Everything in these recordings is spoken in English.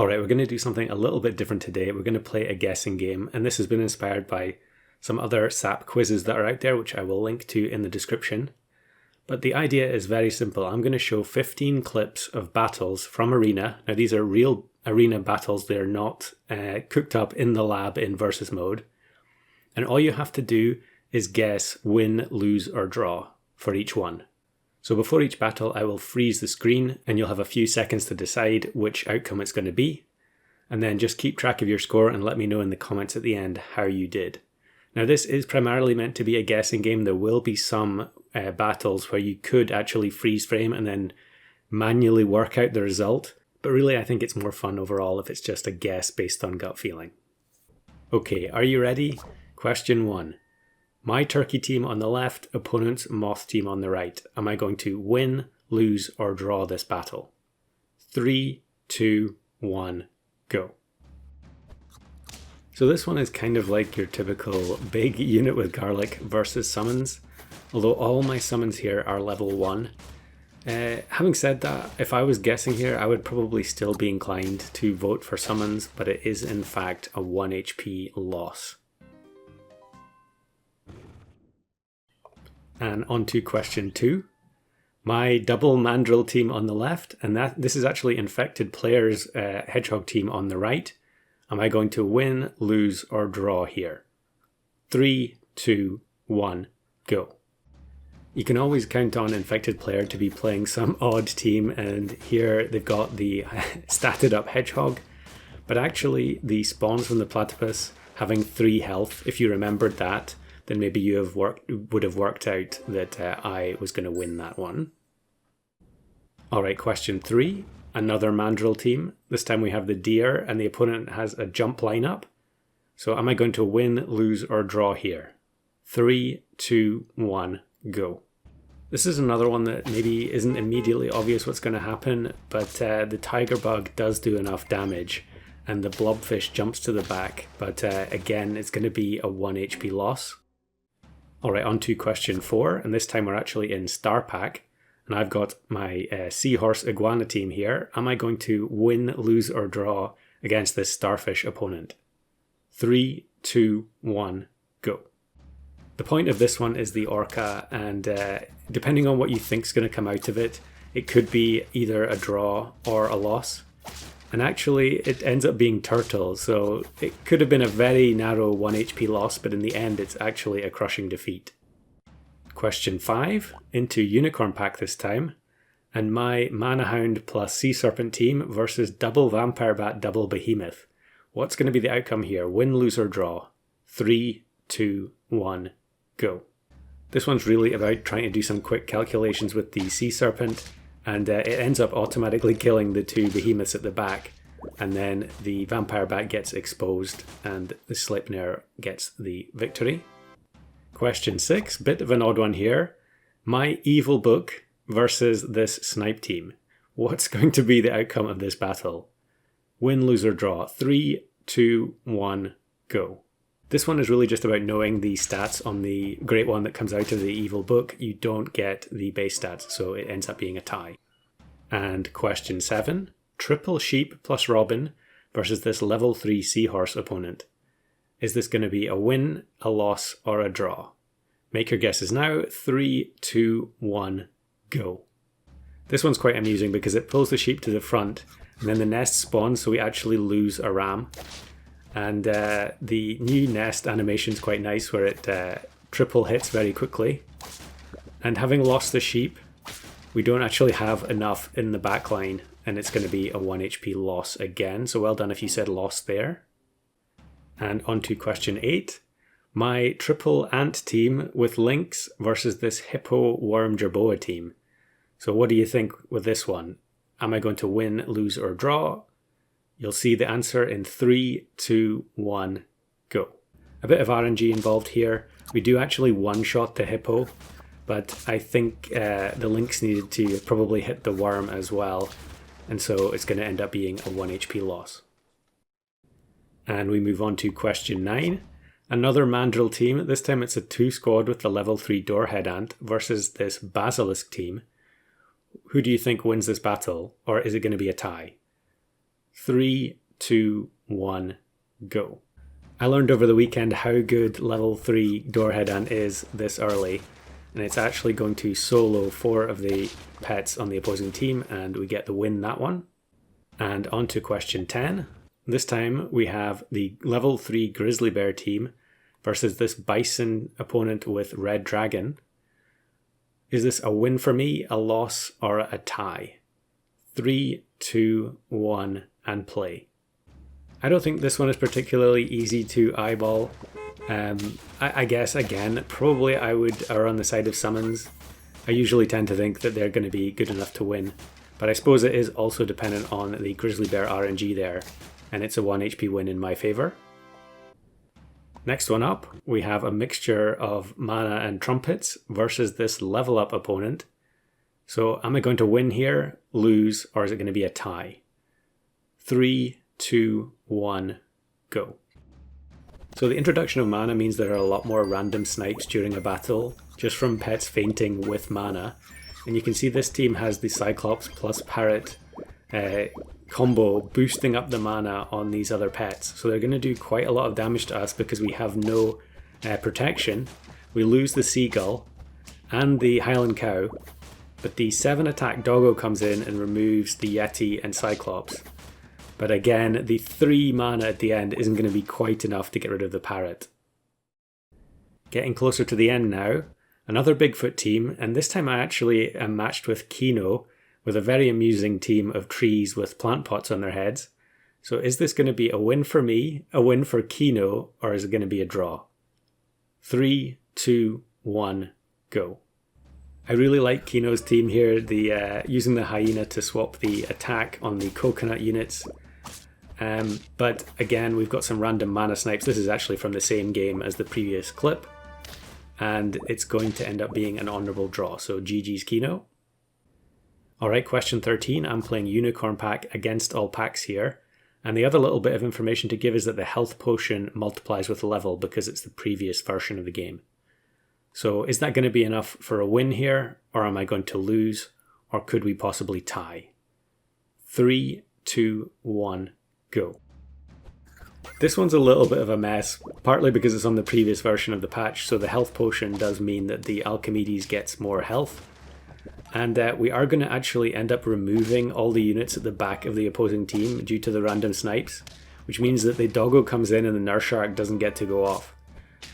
Alright, we're going to do something a little bit different today. We're going to play a guessing game, and this has been inspired by some other SAP quizzes that are out there, which I will link to in the description. But the idea is very simple. I'm going to show 15 clips of battles from Arena. Now these are real Arena battles. They're not cooked up in the lab in versus mode. And all you have to do is guess win, lose or draw for each one. So before each battle, I will freeze the screen and you'll have a few seconds to decide which outcome it's going to be. And then just keep track of your score and let me know in the comments at the end how you did. Now this is primarily meant to be a guessing game. There will be some battles where you could actually freeze frame and then manually work out the result. But really I think it's more fun overall if it's just a guess based on gut feeling. Okay, are you ready? Question 1. My turkey team on the left, opponent's moth team on the right. Am I going to win, lose, or draw this battle? 3, 2, 1, go. So this one is kind of like your typical big unit with garlic versus summons, although all my summons here are level 1. Having said that, if I was guessing here, I would probably still be inclined to vote for summons, but it is in fact a 1 HP loss. And on to question 2. My double mandrill team on the left, and this is actually infected player's hedgehog team on the right. Am I going to win, lose, or draw here? 3, 2, 1, go. You can always count on infected player to be playing some odd team, and here they've got the statted up hedgehog, but actually the spawns from the platypus having 3 health, if you remembered that, then maybe you would have worked out that I was going to win that one. Alright, question 3. Another mandrill team. This time we have the deer and the opponent has a jump lineup. So am I going to win, lose or draw here? 3, 2, 1, go. This is another one that maybe isn't immediately obvious what's going to happen, but the tiger bug does do enough damage and the blobfish jumps to the back, but again it's going to be a 1 HP loss. Alright, on to question 4, and this time we're actually in Star Pack, and I've got my seahorse iguana team here. Am I going to win, lose or draw against this starfish opponent? 3, 2, 1, go. The point of this one is the orca, and depending on what you think is going to come out of it, it could be either a draw or a loss. And actually it ends up being turtle, so it could have been a very narrow 1 HP loss, but in the end it's actually a crushing defeat. Question 5, into Unicorn Pack this time, and my Mana Hound plus Sea Serpent team versus double Vampire Bat double Behemoth. What's going to be the outcome here? Win, lose or draw? 3, 2, 1, go. This one's really about trying to do some quick calculations with the Sea Serpent, and it ends up automatically killing the 2 behemoths at the back, and then the vampire bat gets exposed and the Sleipnir gets the victory. Question 6, bit of an odd one here. My evil book versus this snipe team. What's going to be the outcome of this battle? Win, lose or draw? 3, 2, 1, go. This one is really just about knowing the stats on the great one that comes out of the evil book. You don't get the base stats, so it ends up being a tie. And question 7, triple sheep plus robin versus this level 3 seahorse opponent. Is this going to be a win, a loss, or a draw? Make your guesses now. 3, 2, 1, go. This one's quite amusing because it pulls the sheep to the front and then the nest spawns, so we actually lose a ram. And the new nest animation is quite nice, where it triple hits very quickly. And having lost the sheep, we don't actually have enough in the backline, and it's going to be a 1 HP loss again. So well done if you said loss there. And on to question 8. My triple ant team with lynx versus this hippo worm jerboa team. So what do you think with this one? Am I going to win, lose or draw? You'll see the answer in 3, 2, 1, go. A bit of RNG involved here. We do actually one-shot the hippo, but I think the lynx needed to probably hit the worm as well, and so it's going to end up being a 1 HP loss. And we move on to question 9. Another mandrill team. This time it's a 2 squad with the level 3 doorhead ant versus this basilisk team. Who do you think wins this battle, or is it going to be a tie? 3, 2, 1, go. I learned over the weekend how good level 3 Doorhead Ant is this early, and it's actually going to solo 4 of the pets on the opposing team, and we get the win that one. And on to question 10. This time we have the level 3 Grizzly Bear team versus this Bison opponent with Red Dragon. Is this a win for me, a loss, or a tie? 3, 2, 1, and play. I don't think this one is particularly easy to eyeball. I guess, again, probably I would err on the side of summons. I usually tend to think that they're going to be good enough to win, but I suppose it is also dependent on the Grizzly Bear RNG there, and it's a 1 HP win in my favour. Next one up, we have a mixture of mana and trumpets versus this level up opponent. So am I going to win here, lose, or is it going to be a tie? 3, 2, 1, go. So the introduction of mana means there are a lot more random snipes during a battle, just from pets fainting with mana. And you can see this team has the Cyclops plus Parrot combo boosting up the mana on these other pets. So they're going to do quite a lot of damage to us because we have no protection. We lose the Seagull and the Highland Cow, but the 7 attack Doggo comes in and removes the Yeti and Cyclops. But again, the 3 mana at the end isn't going to be quite enough to get rid of the Parrot. Getting closer to the end now, another Bigfoot team, and this time I actually am matched with Kino, with a very amusing team of trees with plant pots on their heads. So is this going to be a win for me, a win for Kino, or is it going to be a draw? 3, 2, 1, go. I really like Kino's team here, using the hyena to swap the attack on the coconut units. But again, we've got some random mana snipes. This is actually from the same game as the previous clip, and it's going to end up being an honourable draw. So GG's Kino. Alright, question 13. I'm playing Unicorn Pack against all packs here. And the other little bit of information to give is that the health potion multiplies with level because it's the previous version of the game. So is that going to be enough for a win here, or am I going to lose, or could we possibly tie? 3, 2, 1, go. This one's a little bit of a mess, partly because it's on the previous version of the patch, so the health potion does mean that the Alchemedes gets more health. And we are going to actually end up removing all the units at the back of the opposing team due to the random snipes, which means that the Doggo comes in and the Nurse Shark doesn't get to go off.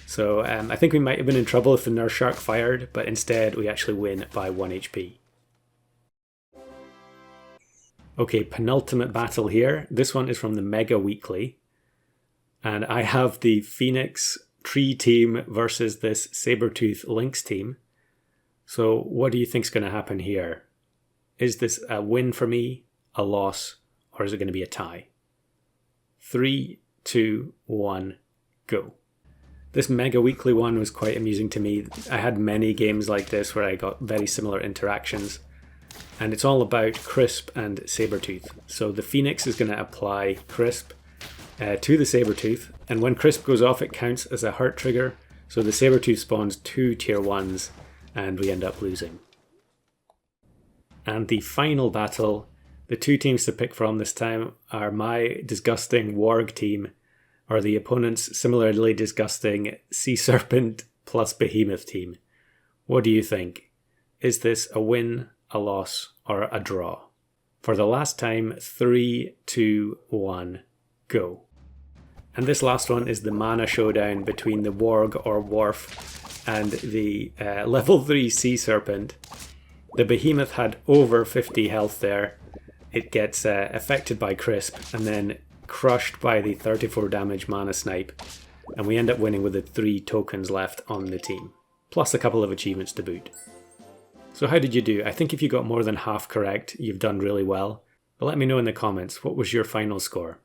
So I think we might have been in trouble if the Nurse Shark fired, but instead we actually win by 1 HP. Okay, penultimate battle here. This one is from the Mega Weekly. And I have the Phoenix Tree team versus this Sabertooth Lynx team. So what do you think is going to happen here? Is this a win for me, a loss, or is it going to be a tie? 3, 2, 1, go. This Mega Weekly one was quite amusing to me. I had many games like this where I got very similar interactions. And it's all about Crisp and Sabertooth. So the Phoenix is going to apply Crisp to the Sabertooth. And when Crisp goes off, it counts as a hurt trigger. So the Sabertooth spawns 2 tier 1s. And we end up losing. And the final battle, the 2 teams to pick from this time are my disgusting Warg team, or the opponent's similarly disgusting Sea Serpent plus Behemoth team. What do you think? Is this a win, a loss, or a draw? For the last time, 3, 2, 1, go. And this last one is the mana showdown between the Warg or Worf and the level 3 Sea Serpent. The Behemoth had over 50 health there. It gets affected by Crisp and then crushed by the 34 damage mana snipe. And we end up winning with the 3 tokens left on the team, plus a couple of achievements to boot. So how did you do? I think if you got more than half correct, you've done really well. But let me know in the comments, what was your final score?